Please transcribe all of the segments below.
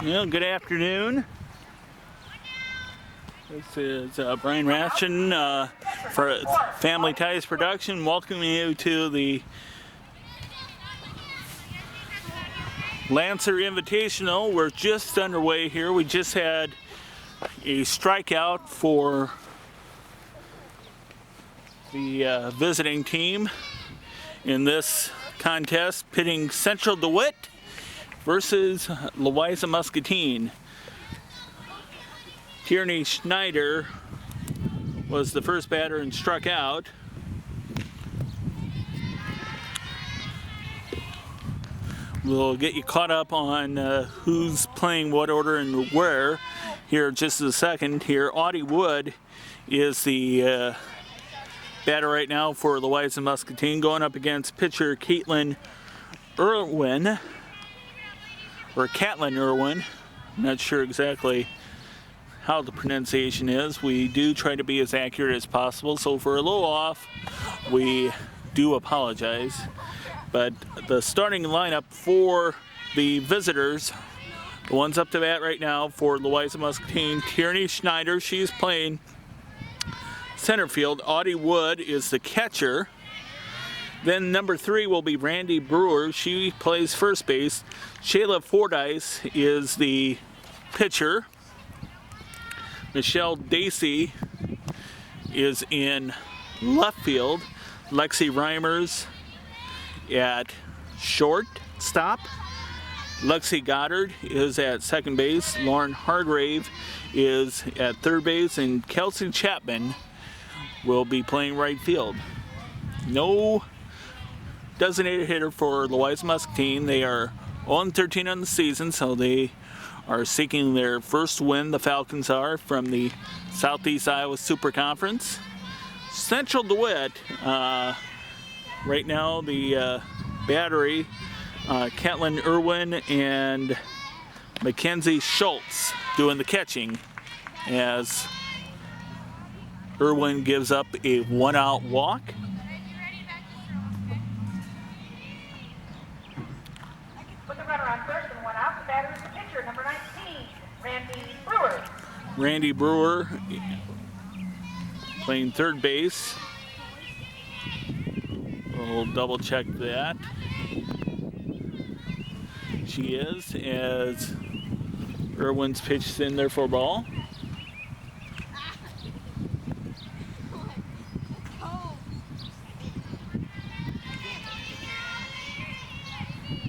Well, good afternoon. This is Brian Ration for Family Ties Production, welcoming you to the Lancer Invitational. We're just underway here. We just had a strikeout for the visiting team in this contest, pitting Central DeWitt versus Louisa-Muscatine. Tierney Schneider was the first batter and struck out. We'll get you caught up on who's playing what order and where here in just a second. Here, Audie Wood is the batter right now for Louisa-Muscatine, going up against pitcher Caitlin Irwin. Or Catlin Irwin, not sure exactly how the pronunciation is. We do try to be as accurate as possible, so if we're a little off, we do apologize. But the starting lineup for the visitors, the ones up to bat right now for Louisa-Muscatine, Tierney Schneider, she's playing center field. Audie Wood is the catcher. Then number 3 will be Randy Brewer. She plays first base. Shayla Fordyce is the pitcher. Michelle Dacey is in left field. Lexi Reimers at shortstop. Lexi Goddard is at second base. Lauren Hargrave is at third base. And Kelsey Chapman will be playing right field. No designated hitter for Louisa-Muscatine. They are 0-13 on the season, so they are seeking their first win, the Falcons are, from the Southeast Iowa Super Conference. Central DeWitt, right now the battery, Catlin Irwin and Mackenzie Schultz doing the catching as Irwin gives up a 1-out walk. Randy Brewer playing third base. We'll double check that. She is, as Irwin's pitched in there for a ball.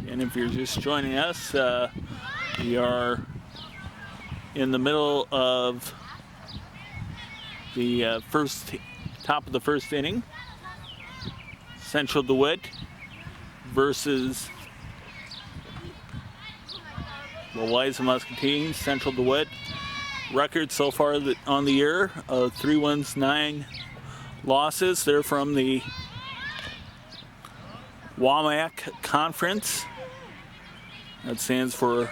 And if you're just joining us, we are in the middle of the top of the first inning. Central DeWitt versus Louisa-Muscatine. Central DeWitt record so far on the year of 3 wins, 9 losses. They're from the WAMAC Conference. That stands for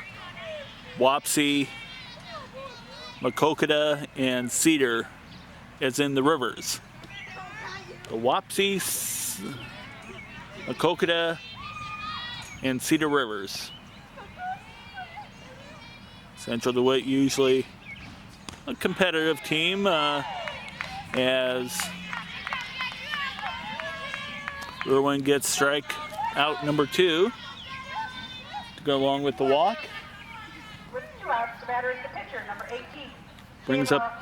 Wapsie, Maquoketa, and Cedar, as in the rivers. The Wapsie, Maquoketa, and Cedar Rivers. Central DeWitt usually a competitive team, as Irwin gets strike out number 2 to go along with the walk. With 2 outs, the batter is the pitcher, number 18. Brings up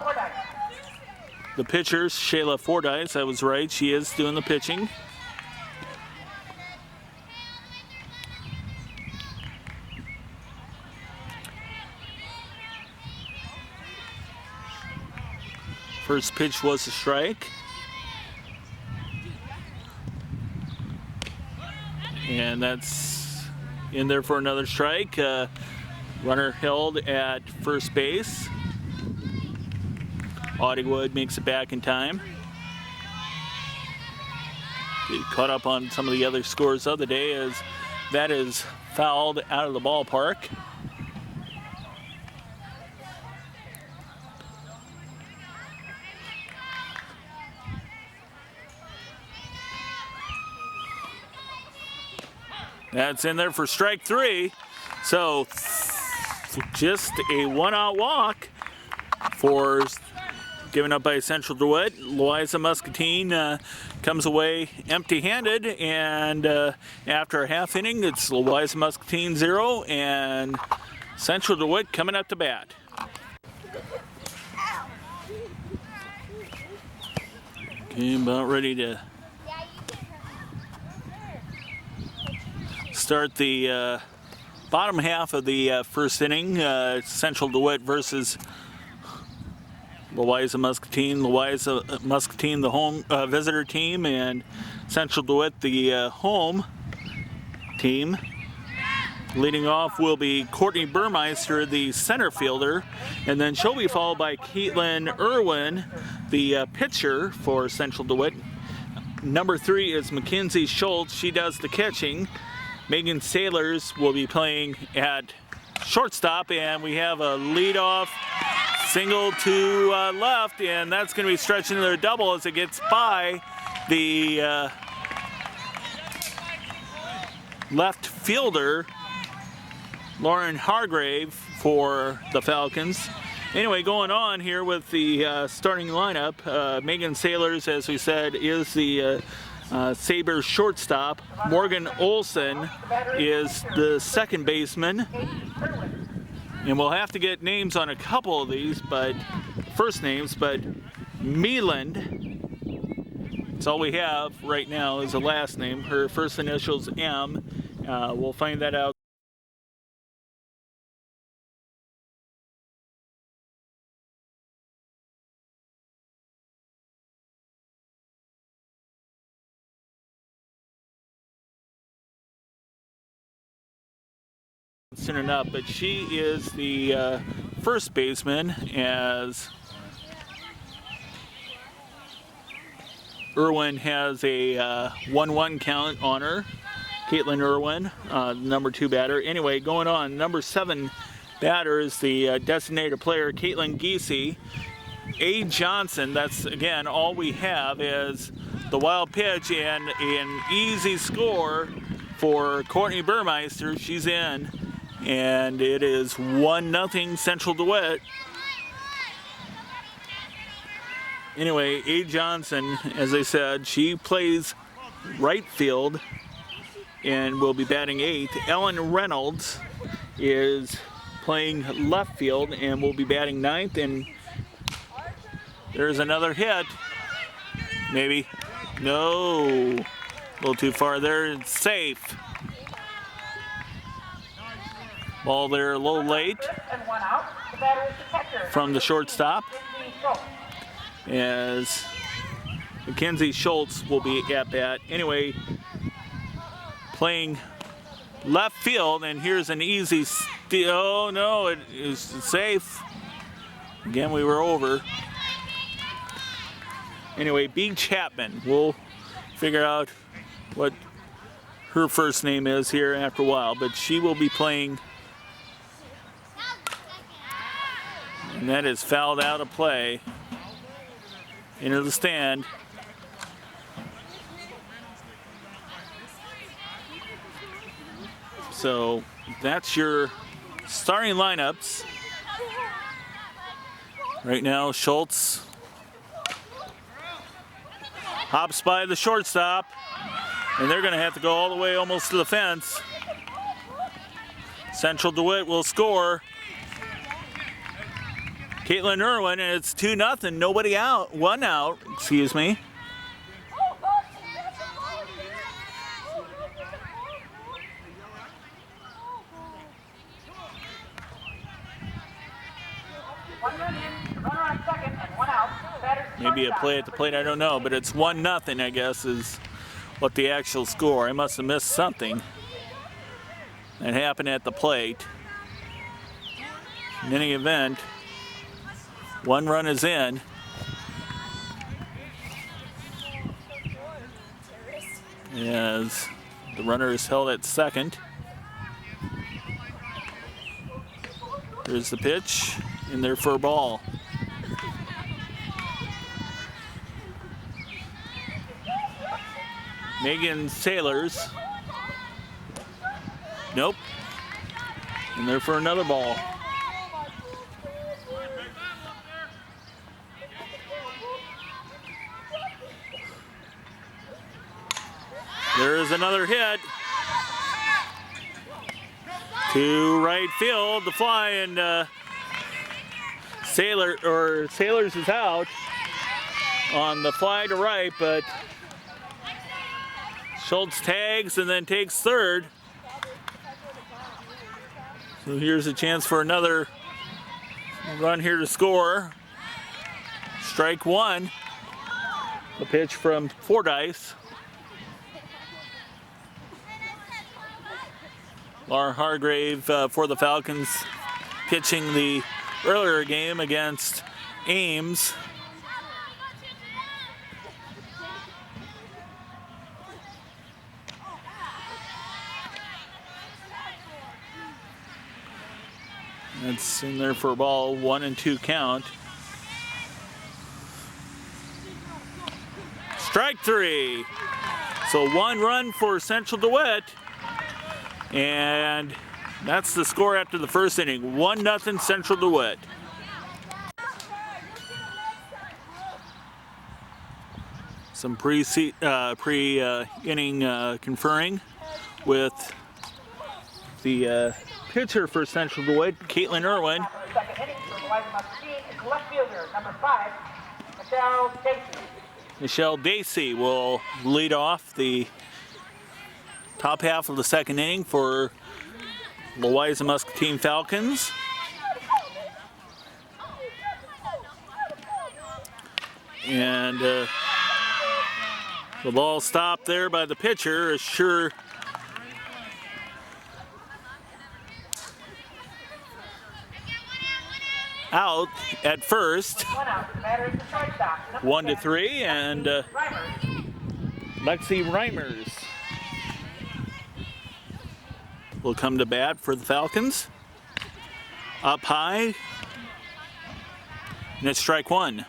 the pitcher, Shayla Fordyce. I was right, she is doing the pitching. First pitch was a strike. And that's in there for another strike. Runner held at first base. Audie Wood makes it back in time. Get caught up on some of the other scores of the day as that is fouled out of the ballpark. That's in there for strike 3. So just a one-out walk for given up by Central DeWitt. Louisa-Muscatine comes away empty-handed, and after a half inning, it's Louisa-Muscatine 0 and Central DeWitt coming up to bat. Okay, about ready to start the bottom half of the first inning. Central DeWitt versus Louisa-Muscatine. Louisa-Muscatine, the home visitor team, and Central DeWitt, the home team. Leading off will be Courtney Burmeister, the center fielder, and then she'll be followed by Caitlin Irwin, the pitcher for Central DeWitt. Number 3 is Mackenzie Schultz. She does the catching. Megan Sailors will be playing at shortstop, and we have a leadoff single to left, and that's going to be stretching to a double as it gets by the left fielder, Lauren Hargrave, for the Falcons. Anyway, going on here with the starting lineup, Megan Sailors, as we said, is the Sabres shortstop. Morgan Olson is the second baseman. And we'll have to get names on a couple of these, but first names, but Meland, that's all we have right now is a last name. Her first initial's M. We'll find that out. Soon enough, but she is the first baseman, as Irwin has a 1-1 count on her. Caitlin Irwin, number 2 batter. Anyway, going on, number 7 batter is the designated player, Caitlin Giese. A. Johnson, that's again all we have, is the wild pitch and an easy score for Courtney Burmeister. She's in. And it is 1-0 Central DeWitt. Anyway, A. Johnson, as I said, she plays right field and will be batting 8th. Ellen Reynolds is playing left field and will be batting 9th. And there's another hit. Maybe. No. A little too far there. It's safe. Ball there a little late from the shortstop, as Mackenzie Schultz will be at bat. Anyway, playing left field, and here's an easy steal. Oh no, it is safe. Again, we were over. Anyway, B. Chapman. We'll figure out what her first name is here after a while, but she will be playing. And that is fouled out of play into the stand. So that's your starting lineups. Right now, Schultz hops by the shortstop, and they're going to have to go all the way almost to the fence. Central DeWitt will score. Caitlin Irwin, and it's 2-0. Nobody out. 1 out, excuse me. Maybe a play at the plate, I don't know, but it's 1-0, I guess, is what the actual score. I must have missed something that happened at the plate. In any event, 1 run is in. As the runner is held at second. There's the pitch, in there for a ball. Megan Sailors. Nope. In there for another ball. There's another hit. To right field, the fly, and Sailors is out on the fly to right, but Schultz tags and then takes third. So here's a chance for another run here to score. Strike one. A pitch from Fordyce. Laura Hargrave for the Falcons, pitching the earlier game against Ames. That's in there for a ball, 1-2 count. Strike three. So one run for Central DeWitt. And that's the score after the first inning. 1-0 Central DeWitt. Some pre-inning conferring with the pitcher for Central DeWitt, Caitlin Irwin. Second inning for Louisa-Muscatine is left fielder, number 5, Michelle Dacey. Michelle Dacey will lead off the top half of the second inning for Louisa-Muscatine Falcons. And the ball stopped there by the pitcher. Sure out at first. 1 out. The batter is the shortstop. 1-3, and Reimers. Lexi Reimers will come to bat for the Falcons. Up high, and it's strike one.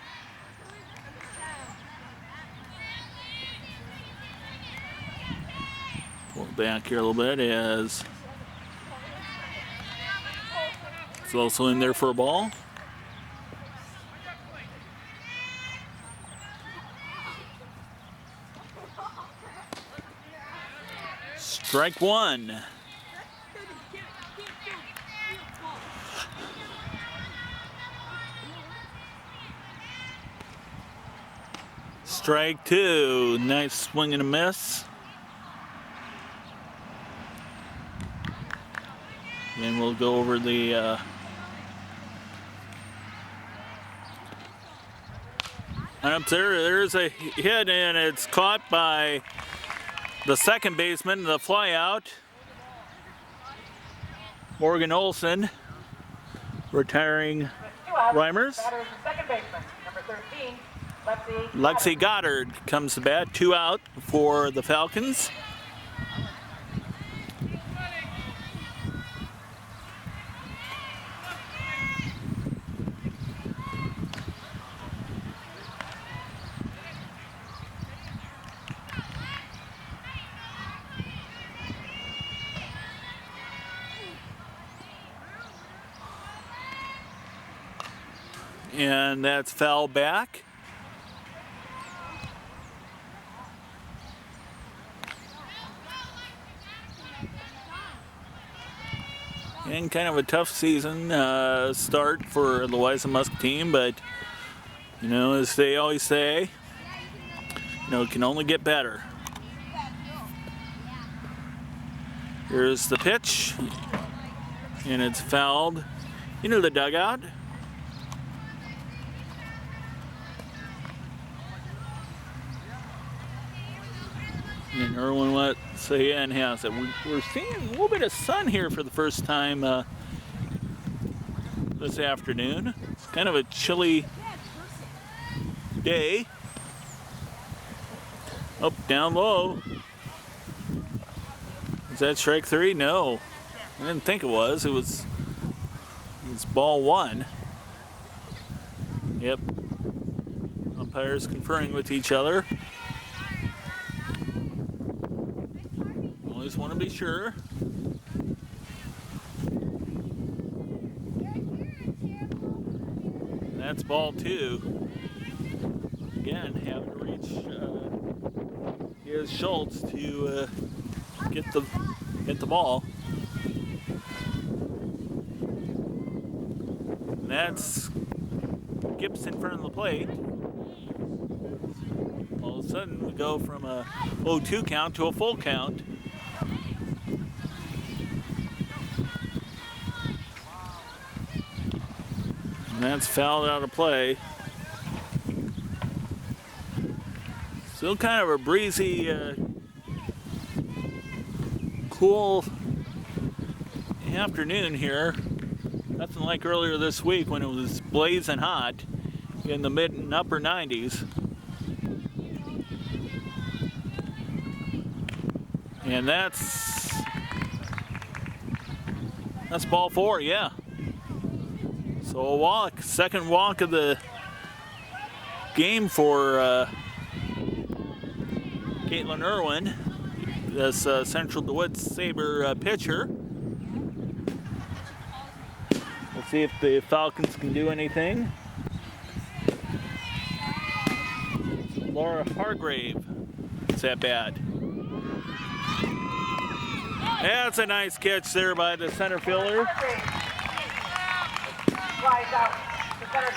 Pull it back here a little bit as it's also in there for a ball. Strike one. Strike two. Nice swing and a miss. And we'll go over the up there's a hit, and it's caught by the second baseman, the fly out. Morgan Olson retiring Reimers. Batter is the second baseman, number 13, Lexi Goddard comes to bat, 2 out for the Falcons. And that's foul back. And kind of a tough season start for Louisa-Muscatine, but you know, as they always say, you know, it can only get better. Here's the pitch, and it's fouled into the dugout. And Irwin let Sayan has it. We're seeing a little bit of sun here for the first time this afternoon. It's kind of a chilly day. Up, down low. Is that strike three? No. I didn't think it was. It's ball one. Yep. Umpires conferring with each other. Always want to be sure. That's ball two. Again, having to reach is Schultz to get the ball. And that's Gibson in front of the plate. All of a sudden, we go from a 0-2 count to a full count. And that's fouled out of play. Still kind of a breezy, cool afternoon here. Nothing like earlier this week when it was blazing hot in the mid and upper 90s. And that's ball 4, yeah. So a walk, second walk of the game for Caitlin Irwin, this Central DeWitt Sabre pitcher. We'll see if the Falcons can do anything. Laura Hargrave, is that bad? That's a nice catch there by the center fielder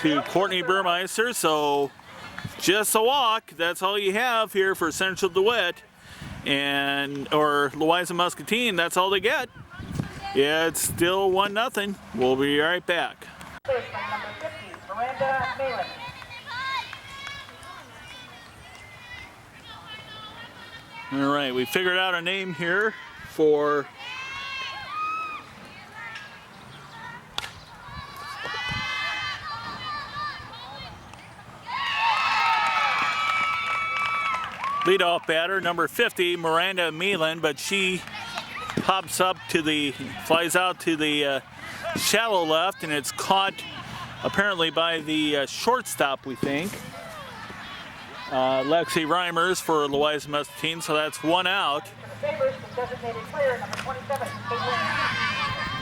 to Courtney Burmeister. So just a walk. That's all you have here for Central DeWitt or Louisa-Muscatine. That's all they get. Yeah, it's still 1-0. We'll be right back. Number 50, Miranda Malin. All right, we figured out a name here for leadoff batter, number 50, Miranda Malin, but she pops up flies out to the shallow left, and it's caught apparently by the shortstop, we think. Lexi Reimers for Louisa-Muscatine, so that's 1 out.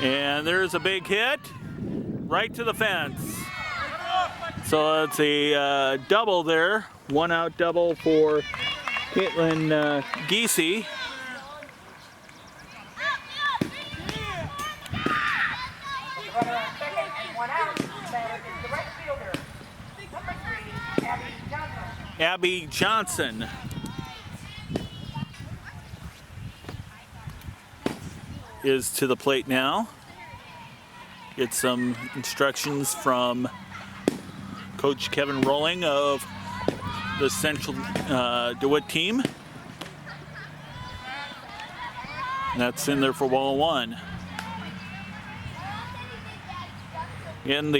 And there's a big hit right to the fence. So it's a double there, 1 out double for Caitlin Giese. Abby Johnson. Is to the plate now. Get some instructions from Coach Kevin Rolling of the Central DeWitt team. And that's in there for ball 1. Again,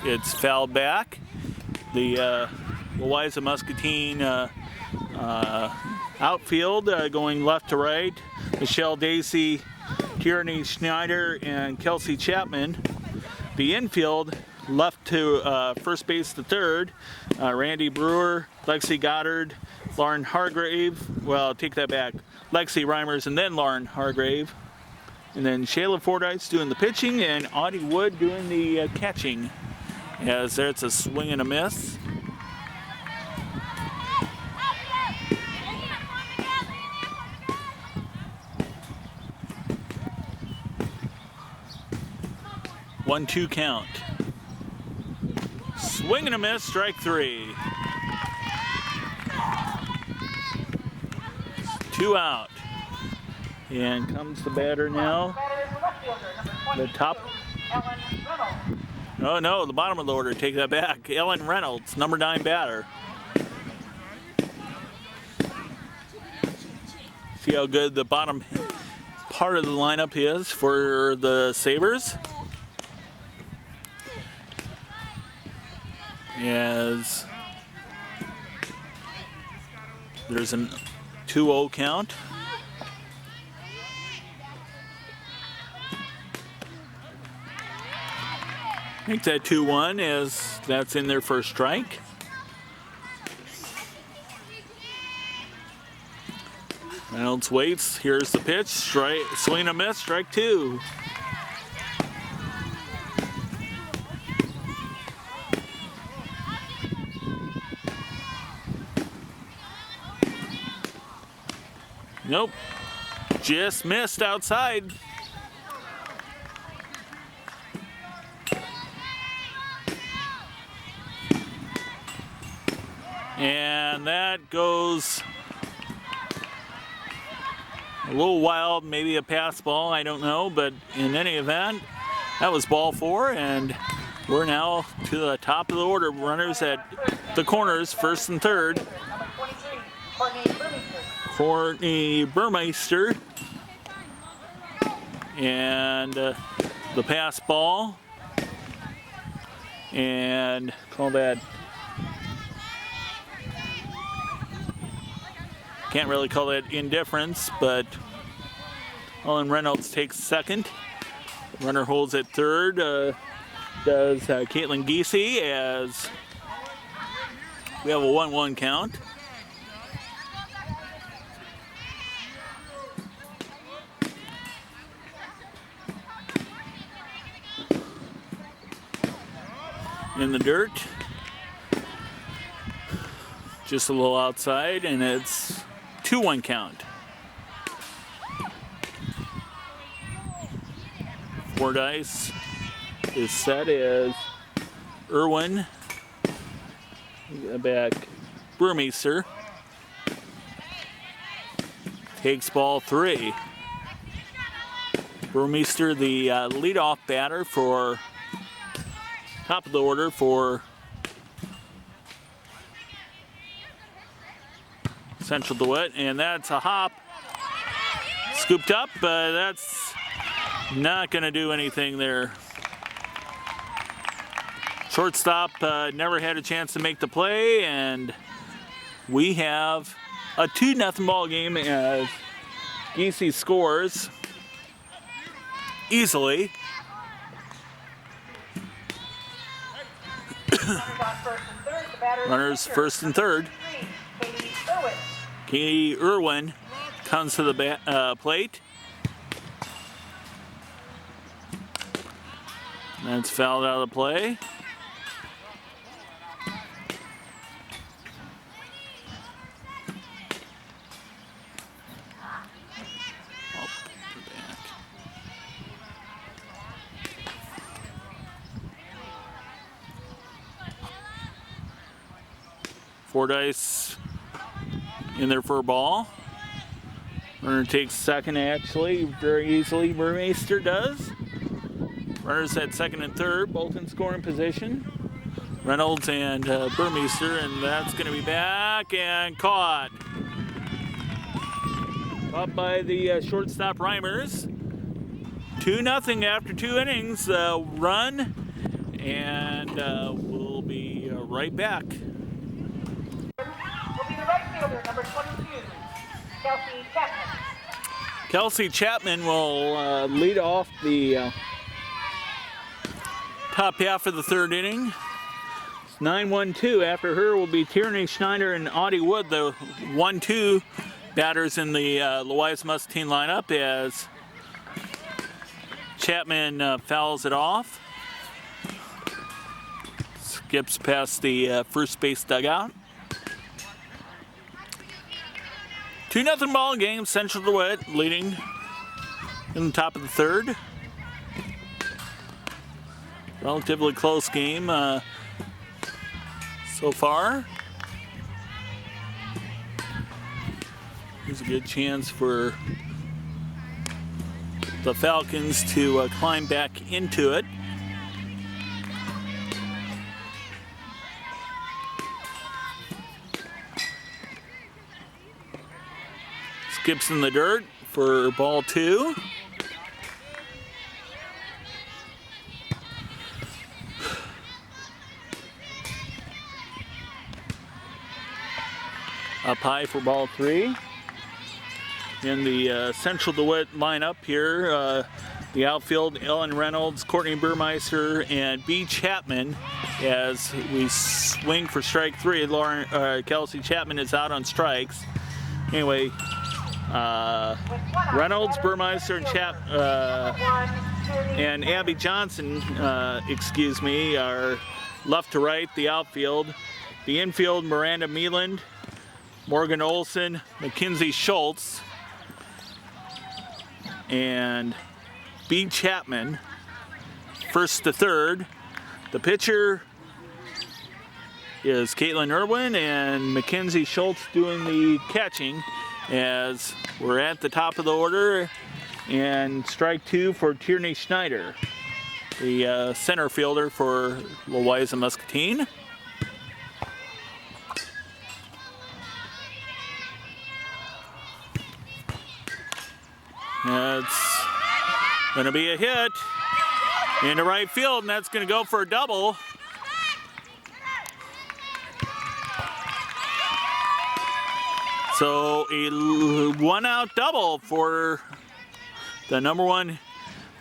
it's fouled back. The Louisa-Muscatine outfield going left to right. Michelle Dacey, Tierney Schneider, and Kelsey Chapman. The infield left to first base to third. Randy Brewer, Lexi Goddard, Lauren Hargrave. Well, take that back. Lexi Reimers and then Lauren Hargrave. And then Shayla Fordyce doing the pitching and Audie Wood doing the catching. As there's a swing and a miss. One, 2 count. Swing and a miss, strike 3. 2 out. And comes the batter now. The top. Oh no, the bottom of the order, take that back. Ellen Reynolds, number 9 batter. See how good the bottom part of the lineup is for the Sabres. As there's a 2-0 count. Make that 2-1 as that's in there for a strike. Reynolds waits. Here's the pitch. Strike, swing and a miss. Strike 2. Nope. Just missed outside. And that goes a little wild, maybe a pass ball, I don't know, but in any event, that was ball 4, and we're now to the top of the order. Runners at the corners, first and third. Number 23, Courtney Burmeister. And the pass ball. And call that. Can't really call that indifference, but Ellen Reynolds takes second. Runner holds at third. Does Caitlin Giese as we have a 1-1 count. In the dirt. Just a little outside, and it's 2-1 count. Fordyce is set as Irwin. Back Burmeister. Takes ball 3. Burmeister, the leadoff batter for top of the order for Central DeWitt, and that's a hop. Scooped up, but that's not going to do anything there. Shortstop never had a chance to make the play, and we have a 2-0 ball game as Giese scores easily. Runners first and third. Katie Irwin comes to the plate. That's fouled out of the play. Fordyce in there for a ball. Runner takes second, actually, very easily. Burmeister does. Runners at second and third, both in scoring position. Reynolds and Burmeister, and that's going to be back and caught. Caught by the shortstop Reimers. 2-0 after 2 innings. Run, and we'll be right back. Number 22, Kelsey Chapman. Kelsey Chapman will lead off the top half of the third inning. It's 9-1-2. After her will be Tierney Schneider and Audie Wood, the 1-2 batters in the Louisa-Muscatine lineup, as Chapman fouls it off. Skips past the first base dugout. 2-0 ball game. Central DeWitt leading in the top of the third. Relatively close game so far. There's a good chance for the Falcons to climb back into it. Skips in the dirt for ball 2. Up high for ball 3. In the Central DeWitt lineup here, the outfield, Ellen Reynolds, Courtney Burmeister, and B. Chapman. As we swing for strike 3, Kelsey Chapman is out on strikes. Anyway, Reynolds, Burmeister, and Abby Johnson, are left to right, the outfield. The infield, Miranda Mealand, Morgan Olson, Mackenzie Schultz, and B. Chapman, first to third. The pitcher is Caitlin Irwin, and Mackenzie Schultz doing the catching as we're at the top of the order. And strike two for Tierney Schneider, the center fielder for Louisa-Muscatine. That's going to be a hit into right field, and that's going to go for a double. So a one-out double for the number one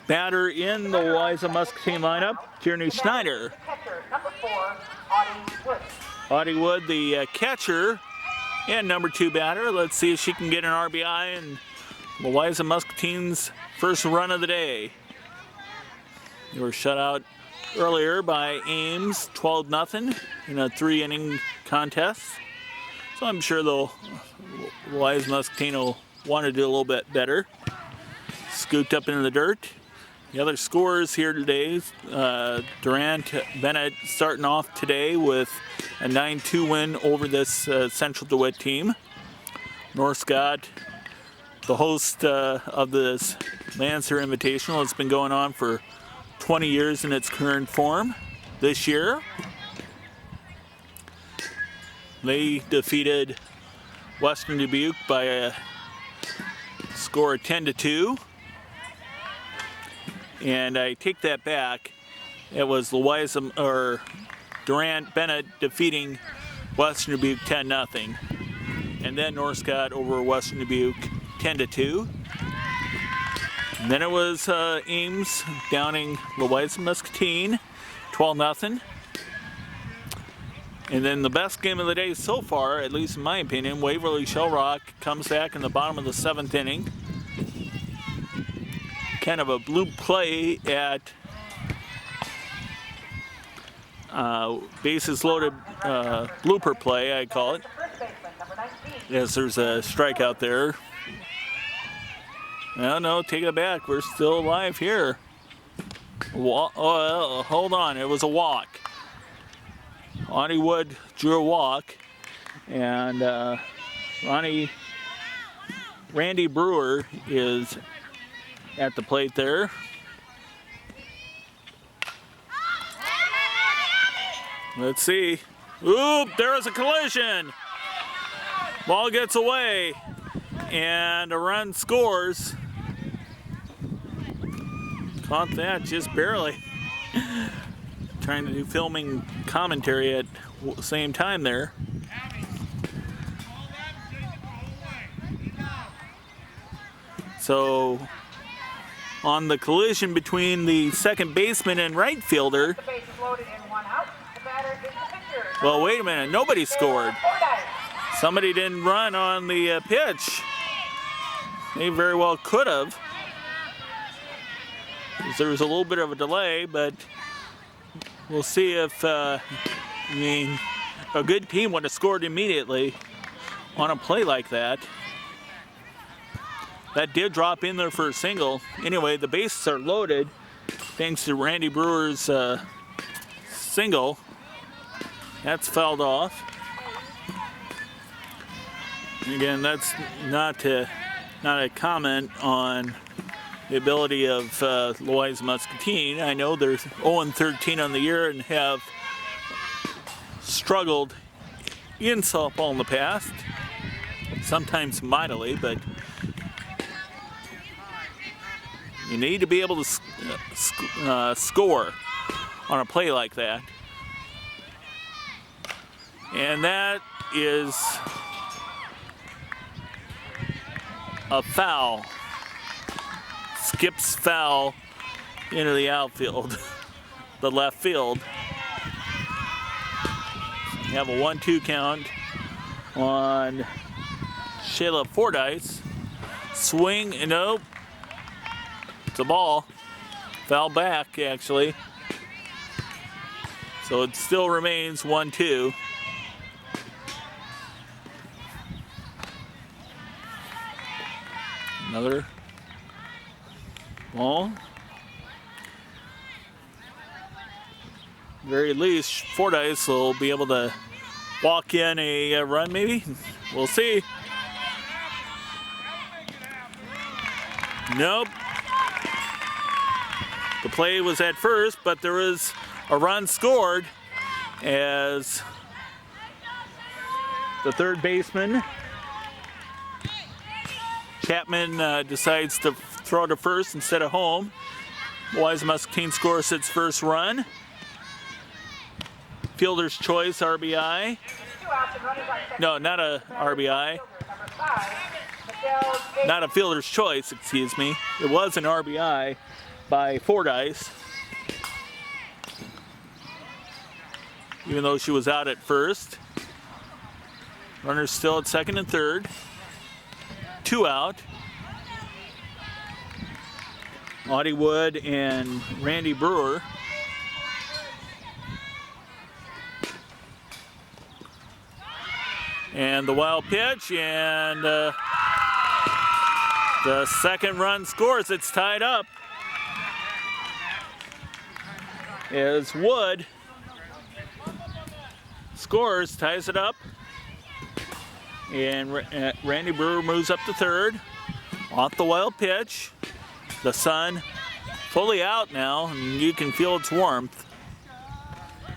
batter in the Louisa-Muscatine lineup, Tierney Schneider. Catcher, number 4, Audie Wood. Audie Wood, the catcher, and number 2 batter. Let's see if she can get an RBI in Louisa-Muscatine's first run of the day. They were shut out earlier by Ames, 12-0 in a 3-inning contest. So I'm sure Louisa-Muscatine will want to do a little bit better. Scooped up into the dirt. The other scores here today, Durant Bennett starting off today with a 9-2 win over this Central DeWitt team. Northcott, the host of this Lancer Invitational, it's been going on for 20 years in its current form. This year, they defeated Western Dubuque by a score of 10-2. And I take that back. It was Durant Bennett defeating Western Dubuque 10-0. And then Northcott over Western Dubuque 10-2. And then it was Ames downing Louisa-Muscatine 12-0. And then the best game of the day so far, at least in my opinion, Waverly Shell Rock comes back in the bottom of the 7th inning. Kind of a blue play at bases loaded blooper play, I call it. Yes, there's a strikeout there. No, take it back. We're still alive here. Hold on, it was a walk. Audie Wood drew a walk, and Randy Brewer is at the plate there. Let's see. Oop, there was a collision. Ball gets away, and a run scores. Caught that just barely. Trying to do filming commentary at the same time there. So, on the collision between the second baseman and right fielder. The base is loaded in 1 out. The batter is the pitcher. Well, wait a minute. Nobody scored. Somebody didn't run on the pitch. They very well could have. There was a little bit of a delay, but we'll see if a good team would have scored immediately on a play like that. That did drop in there for a single. Anyway, the bases are loaded thanks to Randy Brewer's single. That's fouled off. And again, that's not a comment on the ability of Louisa-Muscatine. I know they're 0-13 on the year and have struggled in softball in the past, sometimes mightily, but you need to be able to score on a play like that. And that is a foul. Skips foul into the outfield, the left field. You have a 1-2 count on Shayla Fordyce. Swing, and nope. It's a ball. Foul back, actually. So it still remains 1-2. Another Ball. Very least, Fordyce will be able to walk in a run, maybe. We'll see. Nope. The play was at first, but there was a run scored as the third baseman, Chapman, decides to throw to first instead of home. Louisa-Muscatine scores its first run. Fielder's choice, RBI. No, not a RBI. Not a fielder's choice, excuse me. It was an RBI by Fordyce, even though she was out at first. Runners still at second and third. 2 out. Audie Wood and Randy Brewer. And the wild pitch, and the second run scores. It's tied up as Wood scores, ties it up, and Randy Brewer moves up to third off the wild pitch. The sun fully out now, and you can feel its warmth.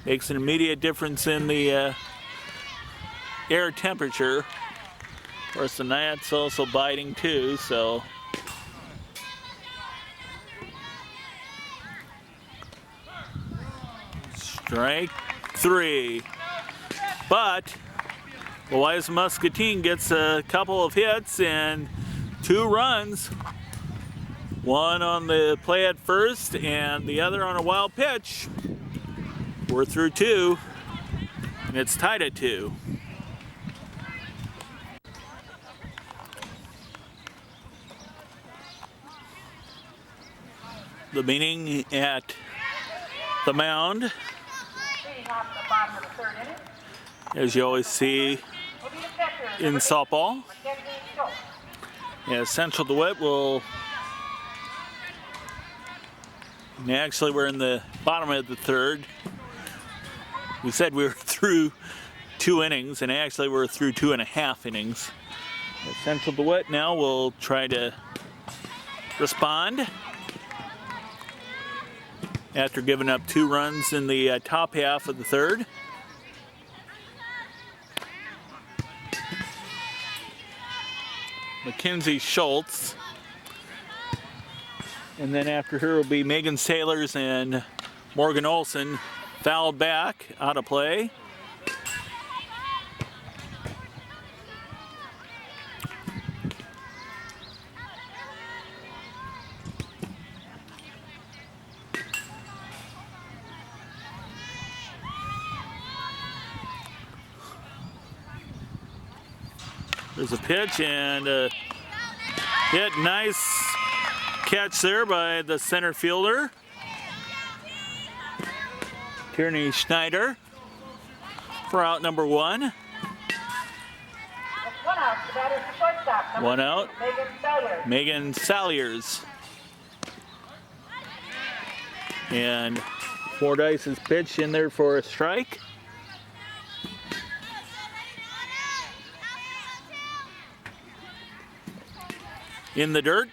Makes an immediate difference in the air temperature. Of course, the night's also biting too, so. Strike 3. But Louisa-Muscatine gets a couple of hits and 2 runs. One on the play at first and the other on a wild pitch. We're through 2, and it's tied at 2. The meeting at the mound, as you always see in softball. Yeah, Central DeWitt will. Actually, we're in the bottom of the third. We said we were through 2 innings, and actually we're through 2.5 innings. Central DeWitt now will try to respond after giving up 2 runs in the top half of the third. Mackenzie Schultz. And then after her will be Megan Sailors and Morgan Olson. Fouled back, out of play. There's a pitch and a hit. Nice catch there by the center fielder, Tierney Schneider, for out number 1. 1 out. The batter's the shortstop. Number 1 out. Megan Salyers. Megan Salyers. And Fordyce's pitch in there for a strike. In the dirt.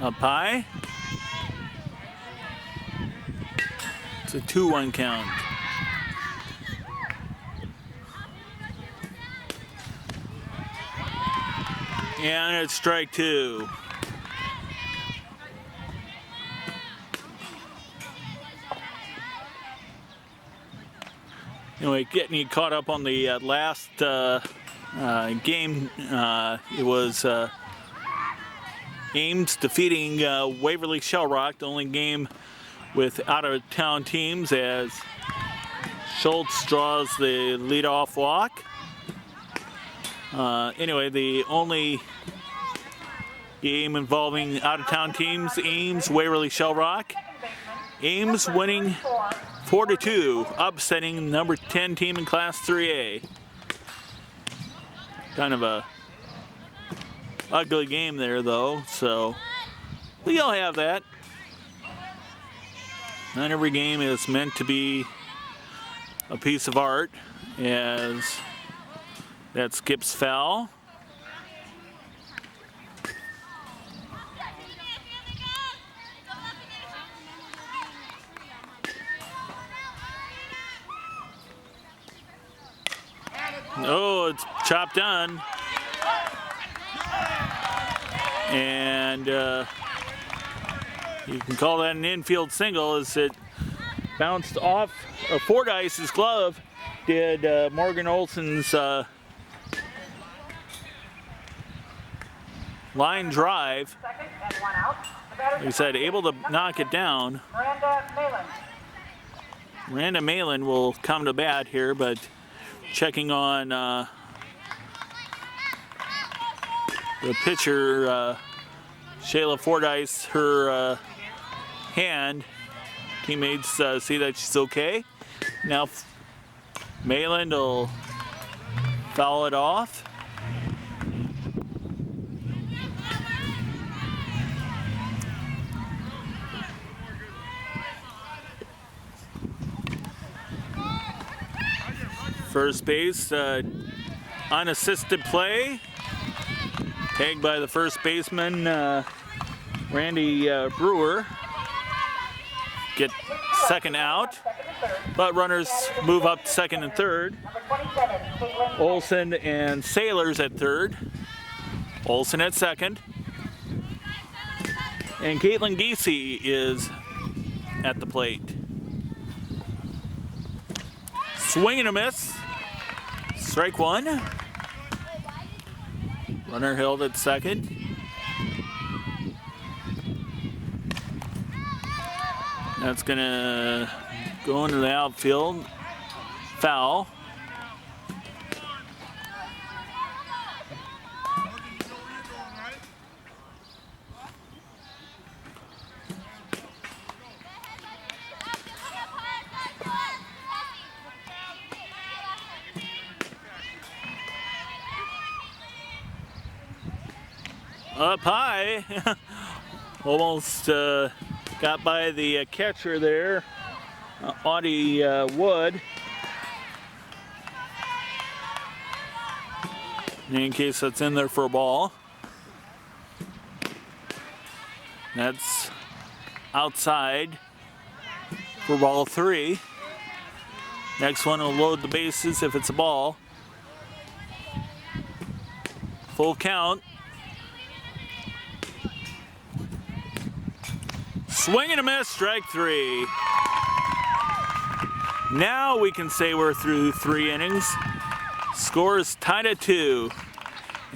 Up high. It's a 2-1 count. And it's strike 2. Anyway, getting you caught up on the last game, it was Ames defeating Waverly Shell Rock, the only game with out-of-town teams, as Schultz draws the leadoff walk. Anyway, the only Game involving out-of-town teams, Ames, Waverly, Shell Rock. Ames winning 4-2, upsetting number 10 team in Class 3A. Kind of a ugly game there, though, so we'll have that. Not every game is meant to be a piece of art, as that skips foul. Oh, it's chopped on. And you can call that an infield single, as it bounced off Fordyce's glove. Did Morgan Olson's line drive. Like I said, able to knock it down. Miranda Malin will come to bat here, but checking on the pitcher, Shayla Fordyce, her hand. Teammates see that she's okay. Now Malin will foul it off. First base, unassisted play. Tagged by the first baseman, Randy Brewer. Get second out, but runners move up to second and third. Olson and Sailors at third. Olson at second. And Caitlin Giese is at the plate. Swing and a miss. Strike one. Runner held at second. That's gonna go into the outfield. Foul. Up high. Almost got by the catcher there, Audie Wood. In case that's in there for a ball. That's outside for ball three. Next one will load the bases if it's a ball. Full count. Swing and a miss, strike three. Now we can say we're through 3 innings. Score is tied at 2.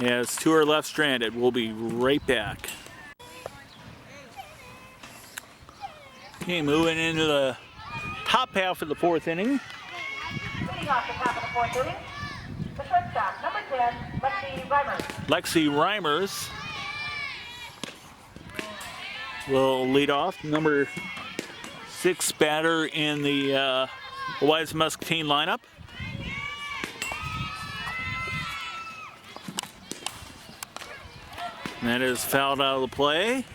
As 2 are left stranded. We'll be right back. Okay, moving into the top half of the 4th inning. Leading off the top of the 4th inning, the shortstop, number 10, Lexi Reimers. Lexi Reimers will lead off. Number 6 batter in the Louisa-Muscatine lineup. And that is fouled out of the play.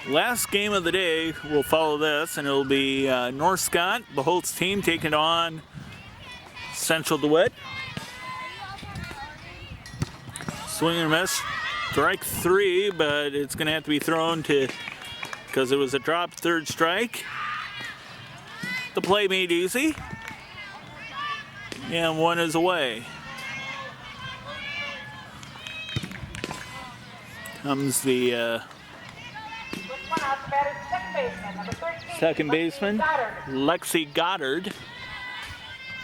Last game of the day will follow this, and it'll be North Scott, the Holtz team, taking on Central DeWitt. Swing and a miss, strike 3, but it's going to have to be thrown to, because it was a dropped 3rd strike. The play made easy, and 1 is away. Comes the second baseman, Lexi Goddard,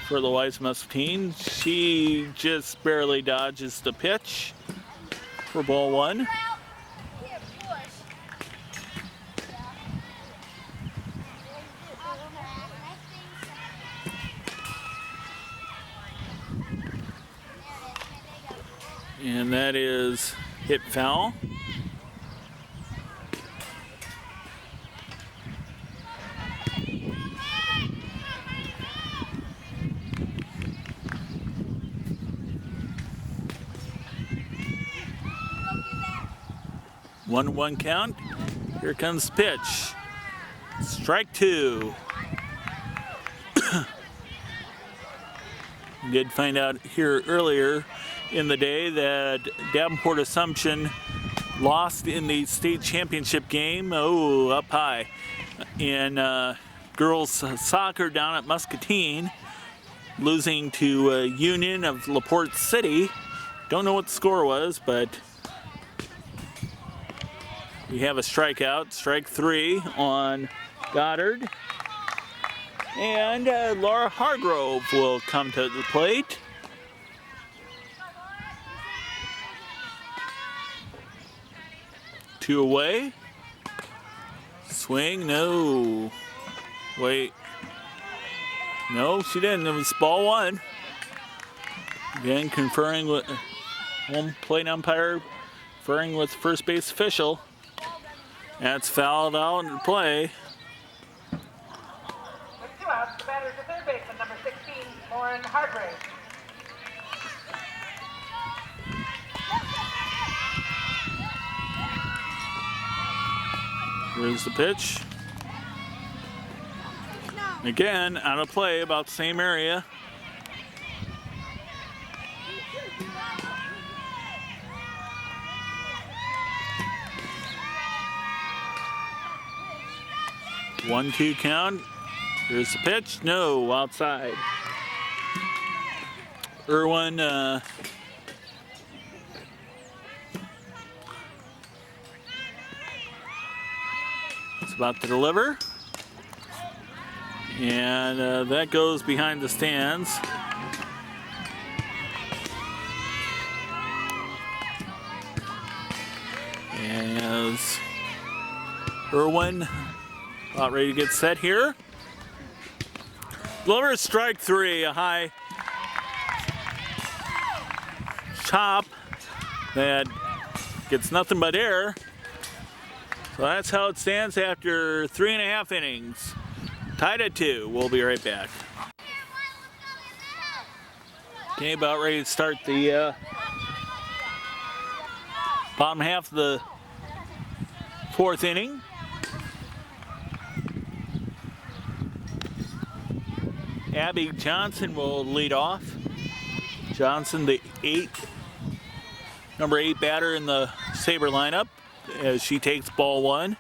for the Louisa-Muscatine. She just barely dodges the pitch for ball 1. And that is hit foul. One count. Here comes the pitch. Strike two. Did find out here earlier in the day that Davenport Assumption lost in the state championship game, up high, in girls soccer down at Muscatine, losing to Union of LaPorte City. Don't know what the score was, but we have a strikeout, strike three on Goddard. And Laura Hargrove will come to the plate. Two away. Swing, no. Wait. No, she didn't. It was ball one. Again, conferring with home plate umpire, conferring with first base official. That's fouled out in play. With 2 outs, the batter is the third baseman, number 16, Lauren Hargrave. Here's the pitch. Again, out of play, about the same area. One-two count. Here's the pitch. No, outside. Irwin is about to deliver. And that goes behind the stands. As Irwin about ready to get set here. Deliver strike three, a high chop that gets nothing but air. So that's how it stands after 3.5 innings. Tied at 2. We'll be right back. Okay, about ready to start the bottom half of the 4th inning. Abby Johnson will lead off. Johnson, the number 8 batter in the Sabre lineup, as she takes ball one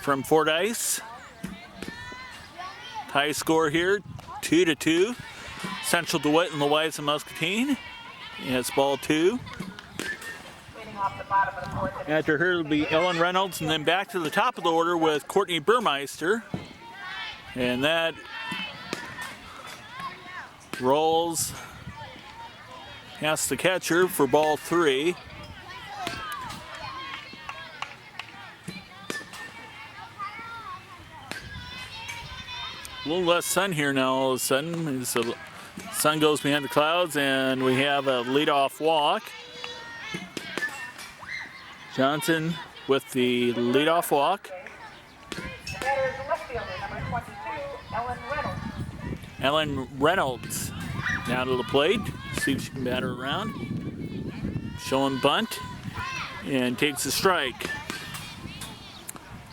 from Fordyce. High score here, 2-2. Central DeWitt and Louisa-Muscatine. And it's ball 2. After her will be Ellen Reynolds, and then back to the top of the order with Courtney Burmeister. And that rolls past the catcher for ball 3. A little less sun here now all of a sudden. As the sun goes behind the clouds, and we have a leadoff walk. Johnson with the leadoff walk. The batter is the left fielder, number 22, Ellen Reynolds. Ellen Reynolds now to the plate. See if she can bat her around. Showing bunt and takes a strike.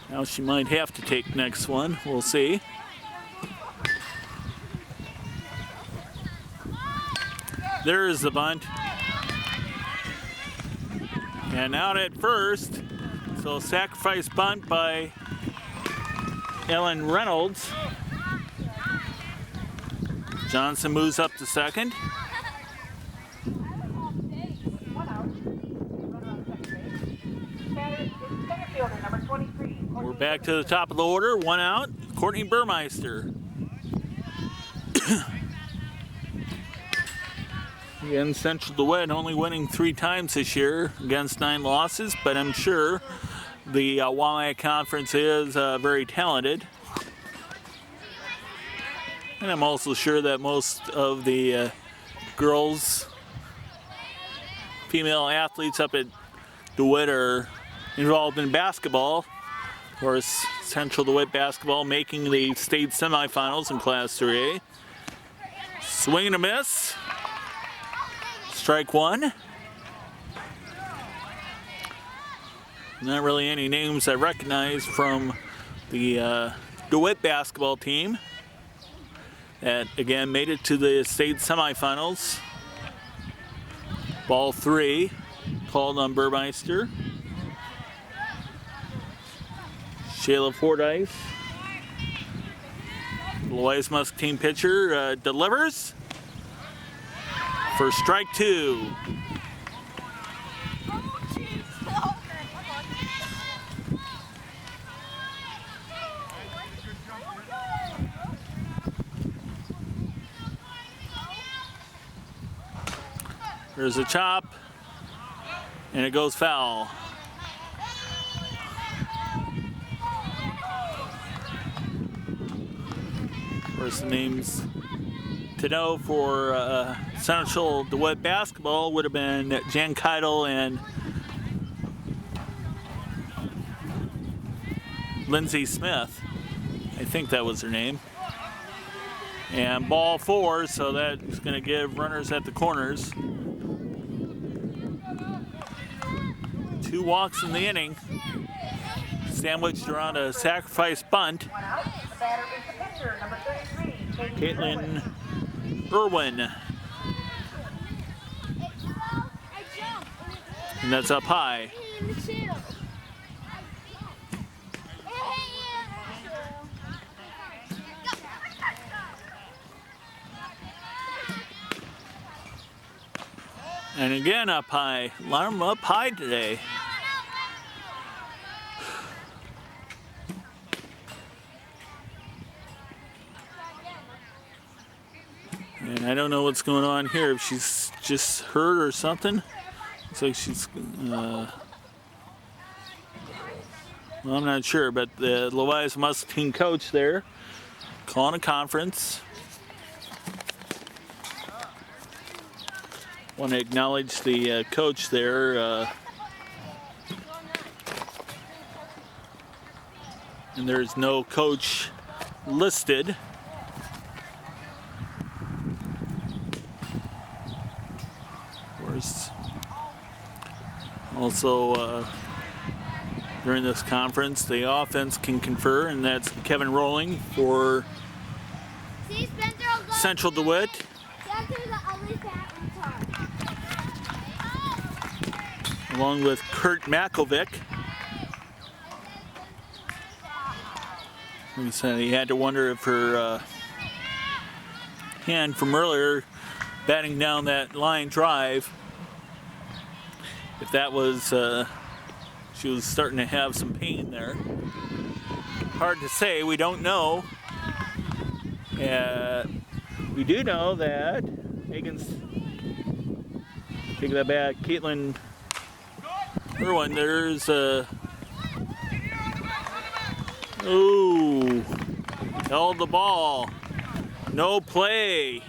Now she might have to take next one. We'll see. There's the bunt. And out at first, so sacrifice bunt by Ellen Reynolds. Johnson moves up to second. 1 out. Runner on second base. Batter is center fielder, number 23. We're back to the top of the order. 1 out. Courtney Burmeister. Again, Central DeWitt only winning 3 times this year against 9 losses, but I'm sure the Walleye Conference is very talented. And I'm also sure that most of the girls female athletes up at DeWitt are involved in basketball. Of course, Central DeWitt basketball making the state semifinals in Class 3A. Swing and a miss. Strike one. Not really any names I recognize from the DeWitt basketball team that again made it to the state semifinals. Ball three, called on Burmeister. Shayla Fordyce, Louisa-Muscatine pitcher, delivers for strike two. There's a chop, and it goes foul. Of course, the names to know for Central DeWitt basketball would have been Jan Keidel and Lindsay Smith. I think that was her name. And ball four, so that's going to give runners at the corners. 2 walks in the inning, sandwiched around a sacrifice bunt. Caitlin Irwin. And that's up high. And again up high. A lot of them up high today. And I don't know what's going on here, if she's just hurt or something. Looks like she's, well, I'm not sure, but the Louisa-Muscatine coach there calling a conference. Want to acknowledge the coach there. And there's no coach listed. Also, during this conference, the offense can confer, and that's Kevin Rowling for Central DeWitt. Along with Kurt Makovic. Like I said, he had to wonder if her hand from earlier batting down that line drive, if that was, she was starting to have some pain there. Hard to say, we don't know. We do know that Megan's taking that back. Caitlin Irwin, there's ooh, held the ball. No play.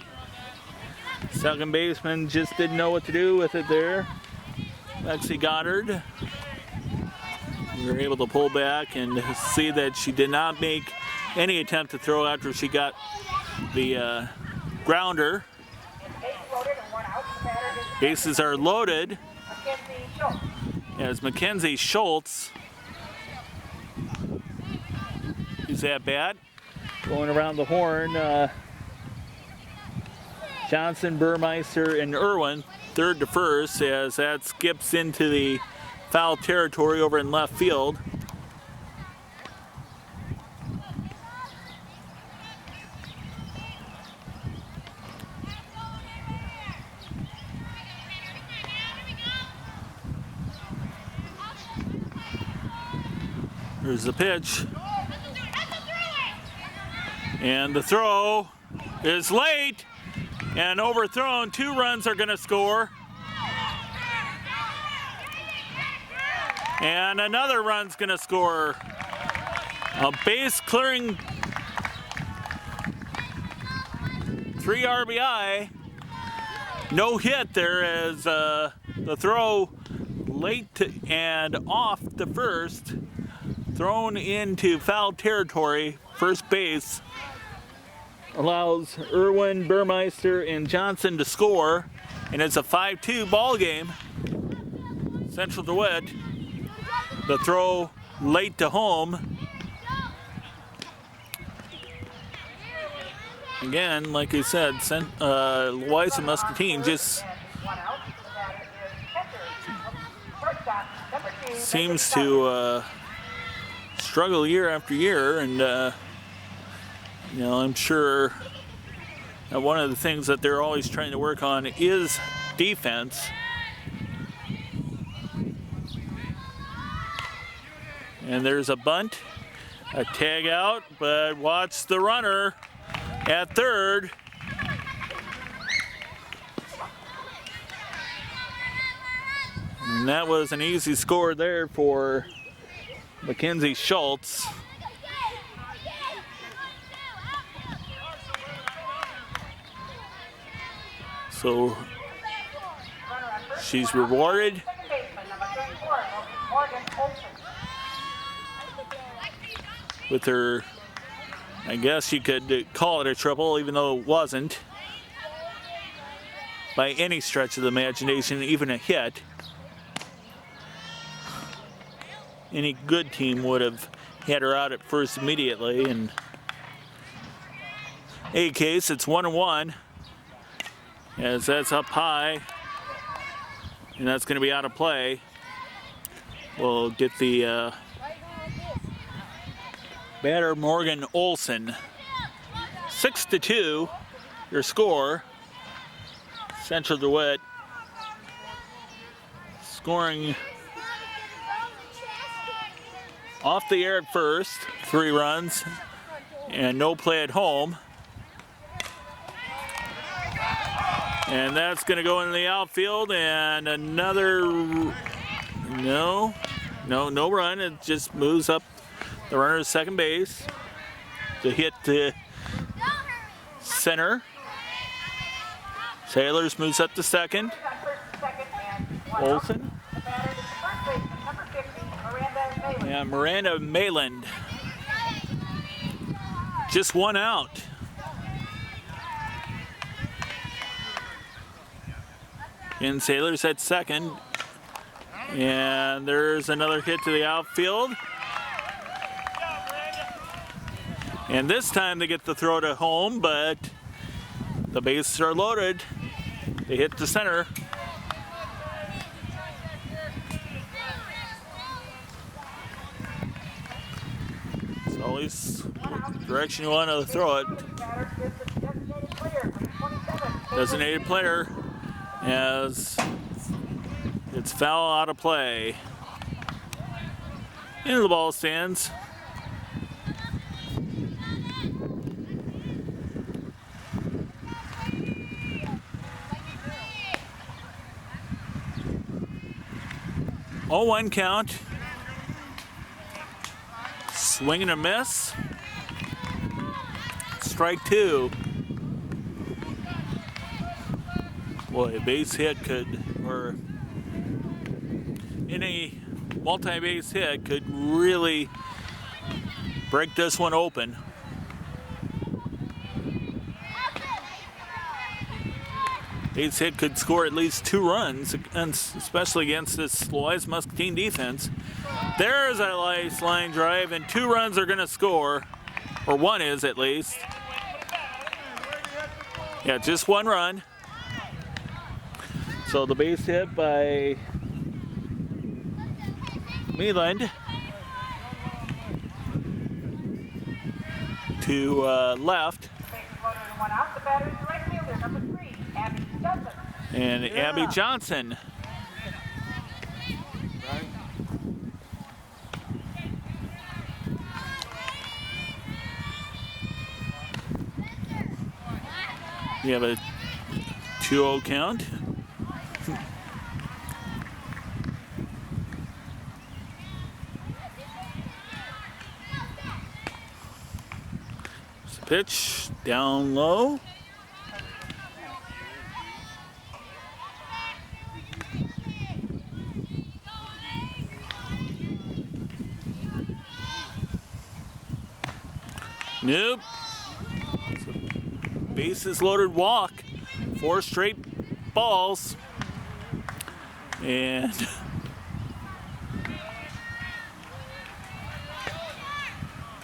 Second baseman just didn't know what to do with it there. Lexi Goddard. We were able to pull back and see that she did not make any attempt to throw after she got the grounder. Bases are loaded as Mackenzie Schultz is at bat. Going around the horn, Johnson, Burmeister, and Irwin, third to first, as that skips into the foul territory over in left field. There's the pitch. And the throw is late and overthrown. 2 runs are going to score. And another run's going to score. A base clearing 3 RBI. No hit there as The throw late and off the first, thrown into foul territory, first base, allows Irwin, Burmeister, and Johnson to score, and it's a 5-2 ball game. Central DeWitt. The throw late to home. Again, like I said, Louisa-Muscatine just seems to struggle year after year, and you know, I'm sure that one of the things that they're always trying to work on is defense. And there's a bunt, a tag out, but watch the runner at third. And that was an easy score there for Mackenzie Schultz. So she's rewarded with her, I guess you could call it a triple, even though it wasn't by any stretch of the imagination, even a hit. Any good team would have had her out at first immediately. In any case, it's 1-1, as that's up high, and that's going to be out of play. We'll get the batter, Morgan Olson. 6-2, your score. Central DeWitt scoring off the air at first, 3 runs, and no play at home. And that's going to go into the outfield, and another, no run. It just moves up the runner to second base. The hit to center. Sailors moves up to second. Olson. And Miranda Mayland. Just one out. And Sailors at second. And there's another hit to the outfield. And this time they get the throw to home, but the bases are loaded. They hit the center. So at least direction you want to throw it. Designated player, as it's foul out of play. Into the ball stands. Oh, 1 count. Swing and a miss. Strike 2. Boy, a base hit could, or any multi-base hit could really break this one open. Base hit could score at least 2 runs, especially against this Louisa-Muscatine defense. There's a nice line drive, and 2 runs are going to score, or 1 is at least. Yeah, just 1 run. So the base hit by Meland to left. And Abby Johnson. You have a 2-0 count. Pitch down low. Nope. Bases loaded walk. 4 straight balls. And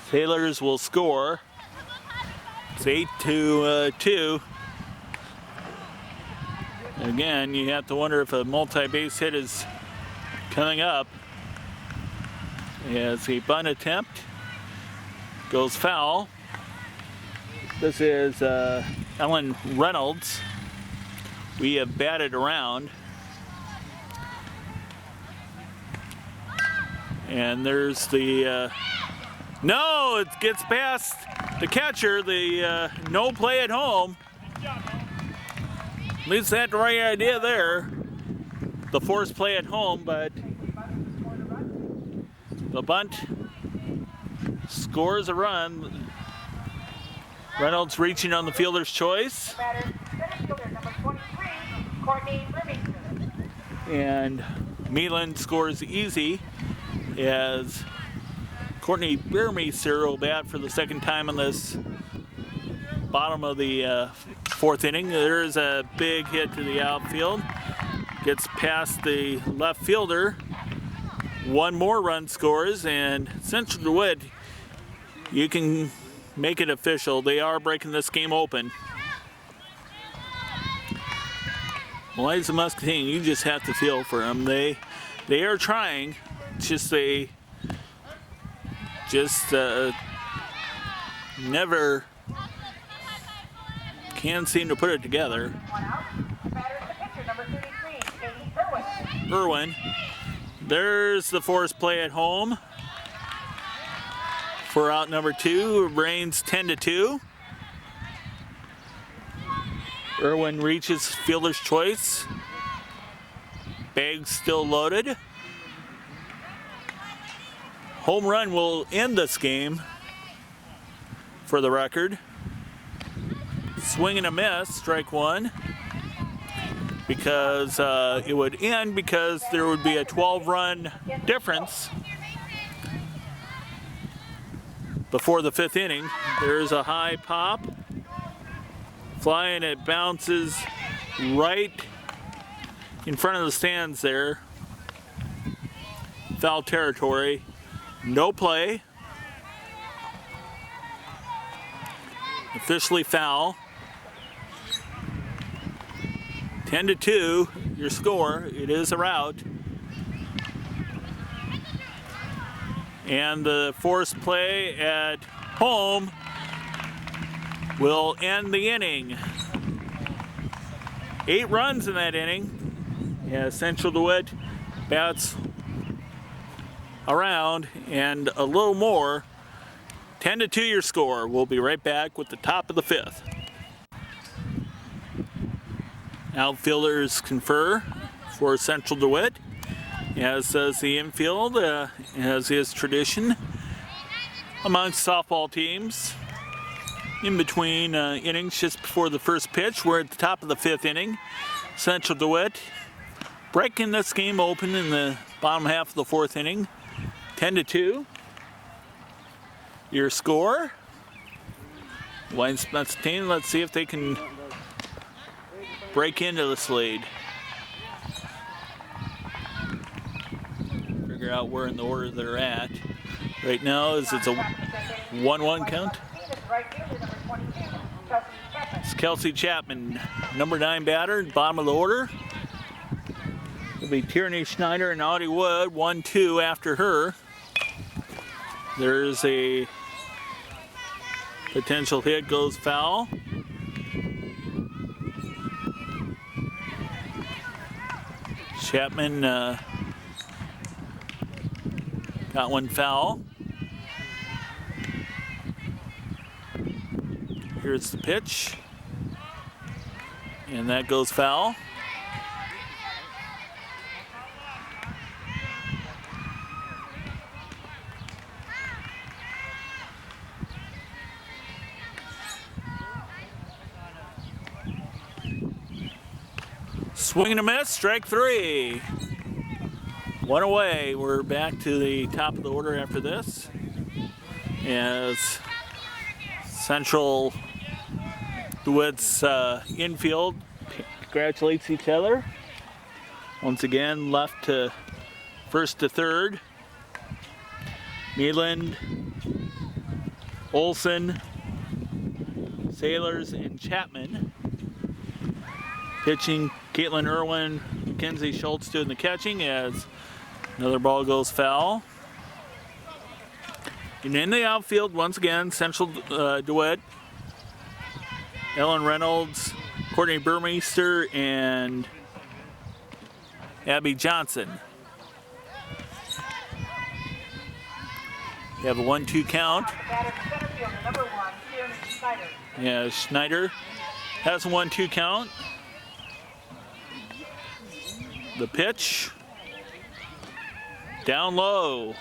Sailors will score. It's 8-2. Again, you have to wonder if a multi-base hit is coming up. As a bunt attempt goes foul. This is Ellen Reynolds. We have batted around. And there's the, no, it gets past the catcher, the no play at home. At least they had the right idea there. The forced play at home, but the bunt scores a run. Reynolds reaching on the fielder's choice. And Meelan scores easy as Courtney Beermeester will bat for the second time in this bottom of the 4th inning. There's a big hit to the outfield. Gets past the left fielder. 1 more run scores, and Central DeWitt, you can make it official. They are breaking this game open. Louisa-Muscatine, you just have to feel for them. They are trying. It's just they just never can seem to put it together. Irwin. There's the forced play at home for out number 2. Reigns 10-2. Irwin reaches fielder's choice. Bag still loaded. Home run will end this game for the record. Swing and a miss, strike 1. Because it would end because there would be a 12-run difference before the 5th inning. There's a high pop. Flying, it bounces right in front of the stands there. Foul territory. No play. Officially foul. 10-2, your score. It is a rout. And the forced play at home will end the inning. 8 runs in that inning. Yeah, Central DeWitt bats around and a little more. 10-2 your score. We'll be right back with the top of the 5th. Outfielders confer for Central DeWitt, as does the infield, as is tradition amongst softball teams. In between innings, just before the first pitch, we're at the top of the 5th inning. Central DeWitt breaking this game open in the bottom half of the 4th inning. 10-2. Your score. Louisa-Muscatine, let's see if they can break into this lead. Figure out where in the order they're at. Right now it's a 1-1 count. It's Kelsey Chapman, number 9 batter, bottom of the order. It'll be Tierney Schneider and Audie Wood, 1-2 after her. There's a potential hit, goes foul. Chapman got one foul. Here's the pitch. And that goes foul. Swing and a miss, strike 3. 1 away. We're back to the top of the order after this. As Central DeWitt's infield congratulates each other. Once again, left to first to third. Mealand, Olson, Sailors, and Chapman. Pitching, Caitlin Irwin, Mackenzie Schultz doing the catching as another ball goes foul. And in the outfield, once again, Central DeWitt, Ellen Reynolds, Courtney Burmeister, and Abby Johnson. You have a 1-2 count. Yeah, Schneider has a 1-2 count. The pitch, down low.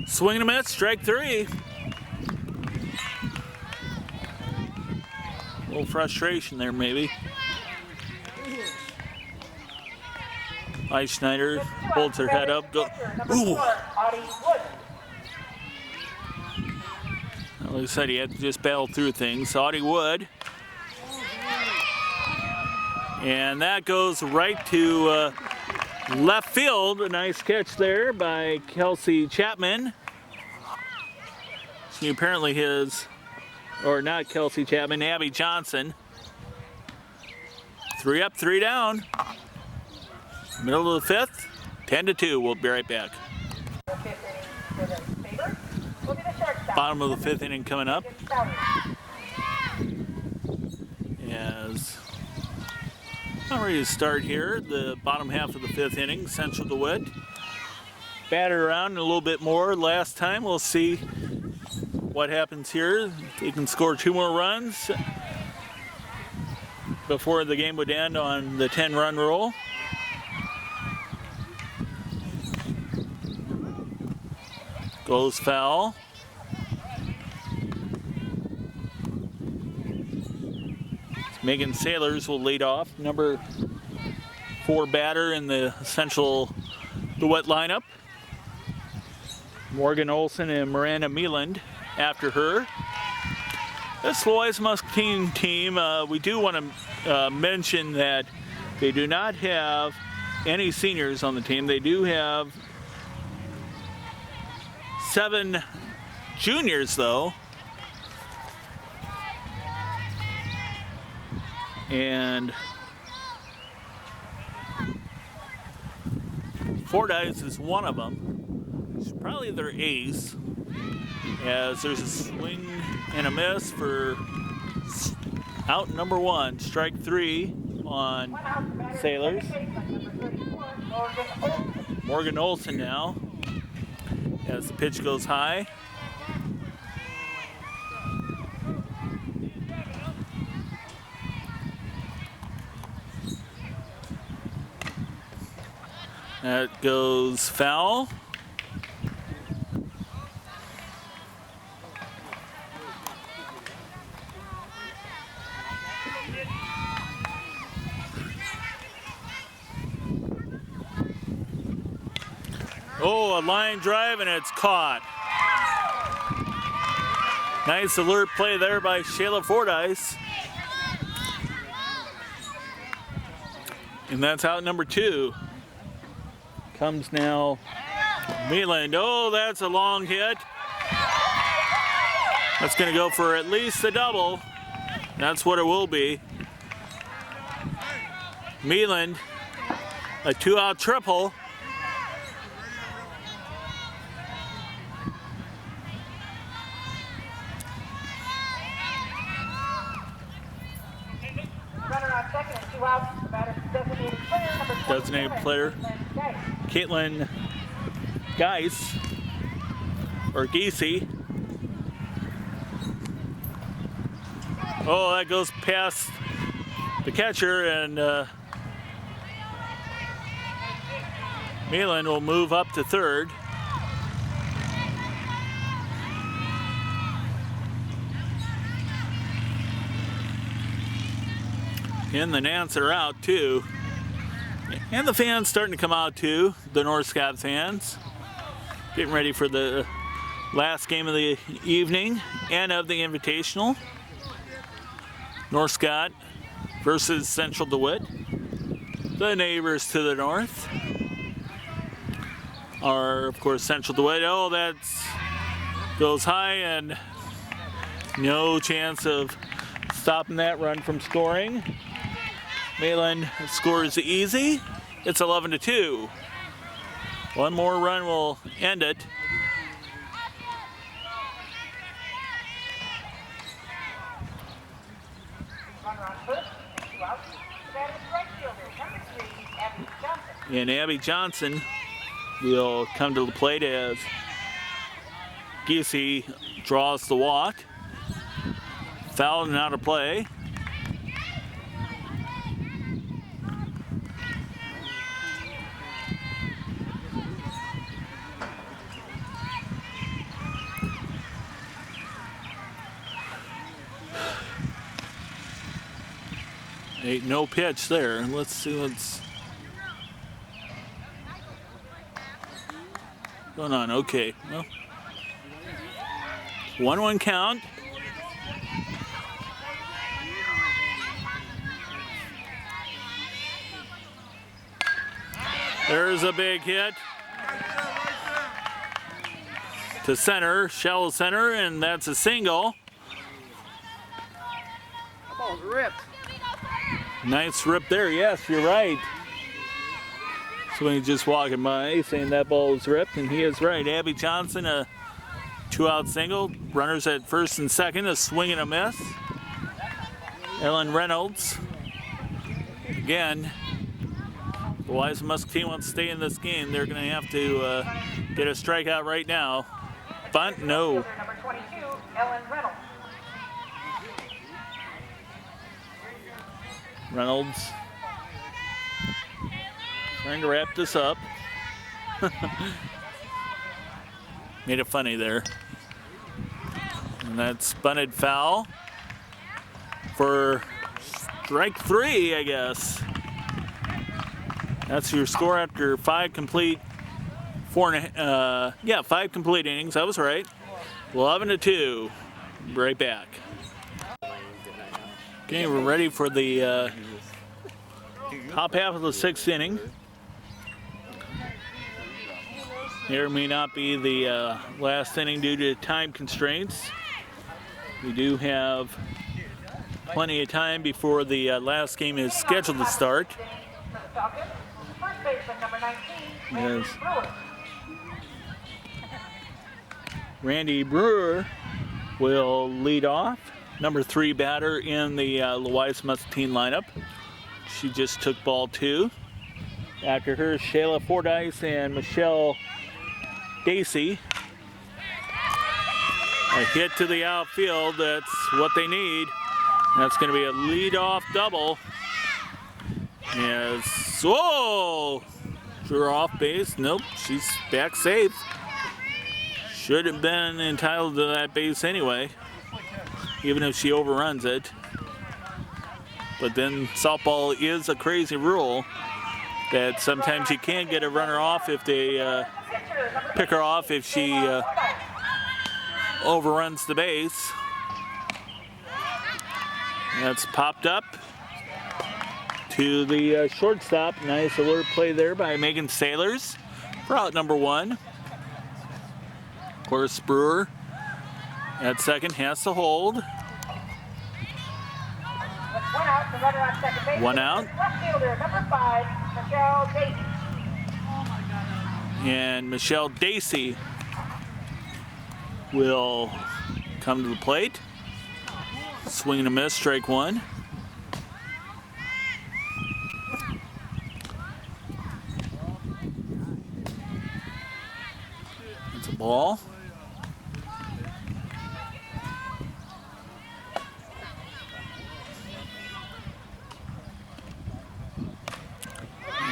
Swing and a miss, strike 3. A little frustration there, maybe. Schneider holds her head up. Ooh! Like I said, he had to just battle through things. Audie Wood. And that goes right to left field. A nice catch there by Kelsey Chapman. She apparently or not Kelsey Chapman, Abby Johnson. 3 up, 3 down. Middle of the 5th, 10-2. We'll be right back. Bottom of the 5th inning coming up. As I'm ready to start here, the bottom half of the 5th inning, Central DeWitt. Batted around a little bit more last time. We'll see what happens here. They can score 2 more runs before the game would end on the 10-run roll. Goes foul. Megan Sailors will lead off. Number 4 batter in the Central DeWitt lineup. Morgan Olson and Miranda Mealand after her. This Louisa-Muscatine team, we do want to mention that they do not have any seniors on the team. They do have 7 juniors, though. And Fordyce is one of them. It's probably their ace, as there's a swing and a miss for out number 1, strike 3 on Sailors. Morgan Olson now, as the pitch goes high. That goes foul. Oh, a line drive, and it's caught. Nice alert play there by Shayla Fordyce. And that's out number 2. Comes now Mealand. Oh, that's a long hit. That's going to go for at least a double. That's what it will be. Mealand, a 2-out triple. Runner on second and 2 outs. The batter's designated player, number 27, Designated player. Caitlin Geis, or Geesey. Oh, that goes past the catcher, and Mealand will move up to third. And the Nants are out too. And the fans starting to come out too, the North Scott fans. Getting ready for the last game of the evening and of the Invitational. North Scott versus Central DeWitt. The neighbors to the north are, of course, Central DeWitt. Oh, that's goes high and no chance of stopping that run from scoring. Malin scores easy. It's 11-2. One more run will end it. And Abby Johnson will come to the plate as Giese draws the walk. Fouled and out of play. Ain't no pitch there. Let's see what's going on. Okay, well, 1-1 count. There's a big hit to center, shallow center, and that's a single. That ball's ripped. Nice rip there. Yes, you're right. Somebody just walking by saying that ball was ripped, and he is right. Abby Johnson, a 2-out single. Runners at first and second, a swing and a miss. Ellen Reynolds. Again, the Louisa-Muscatine wants to stay in this game. They're going to have to get a strikeout right now. Bunt, no. Number 22, Ellen Reynolds. Reynolds trying to wrap this up. Made it funny there. And that's bunted foul for strike 3, I guess. That's your score after 5 complete innings. I was right. 11-2. Right back. Okay, we're ready for the top half of the 6th inning. Here may not be the last inning due to time constraints. We do have plenty of time before the last game is scheduled to start. First baseman, number 19, Yes. Randy Brewer will lead off. Number 3 batter in the Louisa-Muscatine lineup. She just took ball 2. After her, Shayla Fordyce and Michelle Dacey. A hit to the outfield, that's what they need. That's going to be a leadoff double. Yes, whoa! Drew her off base, nope, she's back safe. Should have been entitled to that base anyway, even if she overruns it. But then softball is a crazy rule that sometimes you can't get a runner off if they pick her off if she overruns the base. That's popped up to the shortstop. Nice alert play there by Megan Sailors for out number 1. Of course, Brewer at second has to hold. 1 out, the runner on second base. 1 out. Left fielder, number 5, Michelle Dacey. And Michelle Dacey will come to the plate. Swing and a miss, strike 1. That's a ball.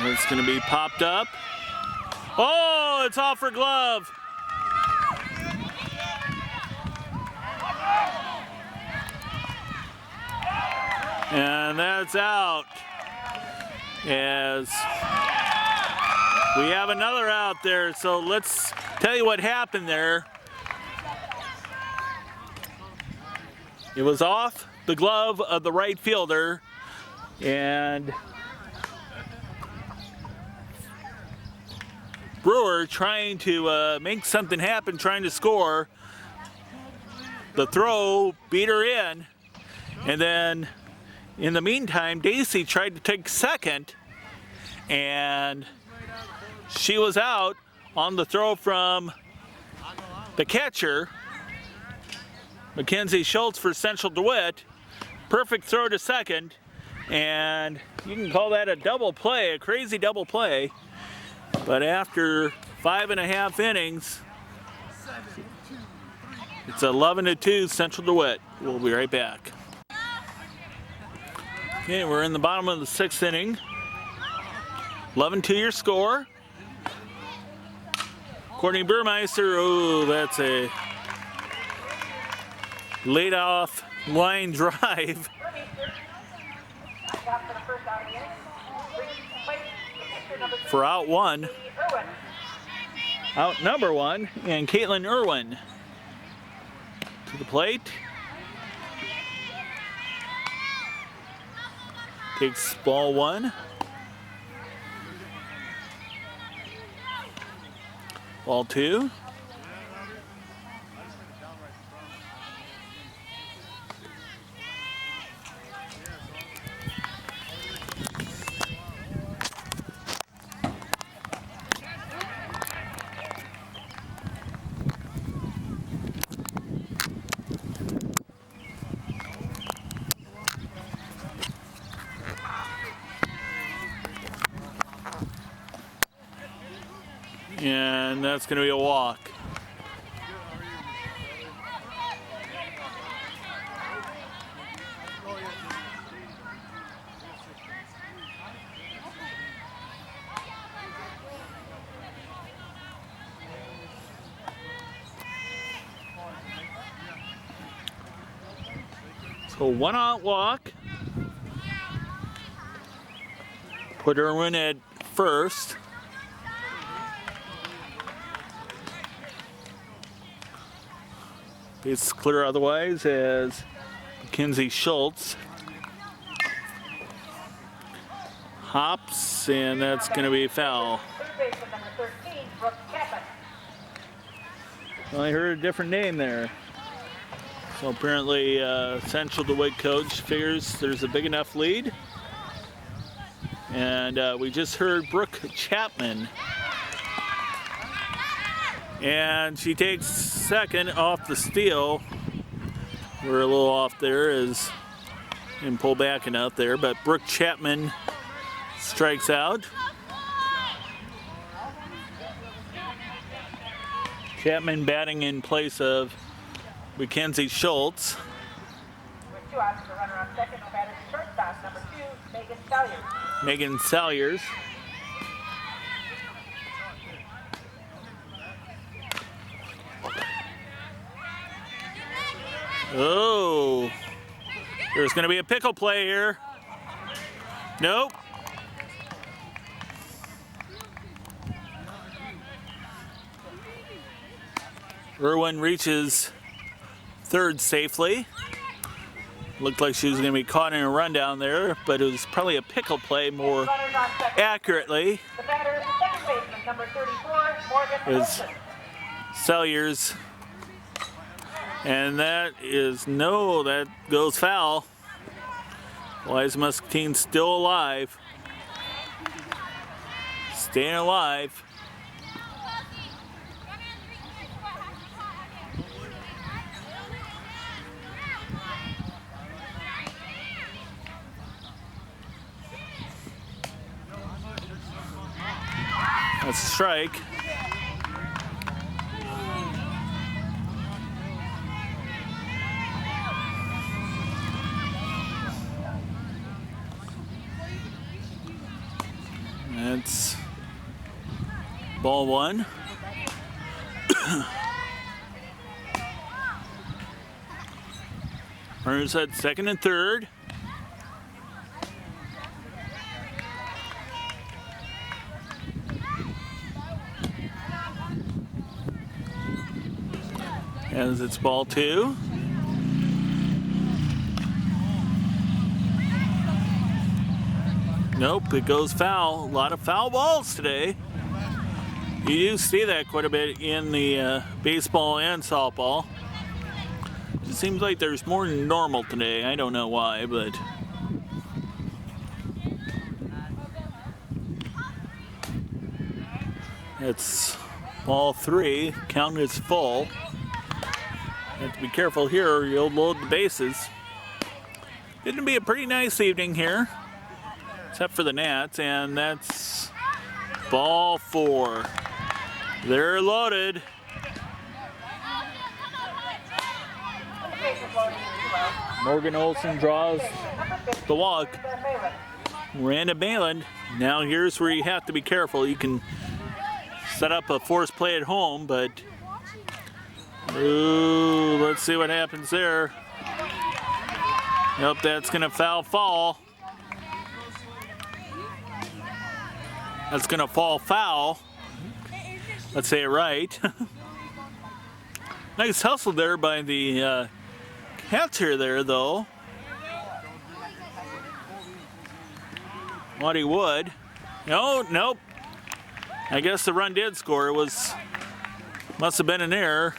It's going to be popped up. Oh, it's off her glove. And that's out. As we have another out there, so let's tell you what happened there. It was off the glove of the right fielder, and Brewer trying to make something happen, trying to score. The throw beat her in, and then in the meantime, Daisy tried to take second, and she was out on the throw from the catcher, Mackenzie Schultz for Central DeWitt. Perfect throw to second, and you can call that a double play, a crazy double play. But after 5.5 innings, it's 11-2 Central DeWitt. We'll be right back. Okay, we're in the bottom of the 6th inning. 11-2 your score. Courtney Burmeister, oh, that's a laid off line drive. For out one. Out number one, and Caitlin Irwin to the plate. Takes ball one. Ball two. And that's going to be a walk. So 1 out walk. Put Irwin at first. It's clear otherwise as Mackenzie Schultz hops, and that's going to be a foul. Well, I heard a different name there. So apparently Central DeWitt coach figures there's a big enough lead. And we just heard Brooke Chapman. And she takes second off the steal. We're a little off there as and pull back and out there, but Brooke Chapman strikes out. Chapman batting in place of Mackenzie Schultz. With 2 outs, the runner on second, no batter to shortstop, number 2, Megan Salyers. Megan Salyers. Oh, there's going to be a pickle play here. Nope. Irwin reaches third safely. Looked like she was going to be caught in a rundown there, but it was probably a pickle play more accurately. The batter is second baseman, number 34, Morgan Is Wilson. Salyers. And that is that goes foul. Louisa-Muscatine still alive. Staying alive. That's a strike. That's ball one. Runners at second and third. as it's ball 2. Nope, it goes foul. A lot of foul balls today. You do see that quite a bit in the baseball and softball. It seems like there's more than normal today. I don't know why, but it's ball 3. Count is full. You have to be careful here or you'll load the bases. Going to be a pretty nice evening here, except for the Nats, and that's ball 4. They're loaded. Morgan Olson draws the walk. Miranda Bayland. Now here's where you have to be careful. You can set up a force play at home, but ooh, let's see what happens there. Nope, that's gonna foul. That's gonna fall foul. Let's say it right. Nice hustle there by the catcher there, though. What he would. Nope. I guess the run did score. It must have been an error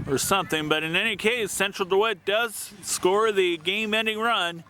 or something. But in any case, Central DeWitt does score the game-ending run.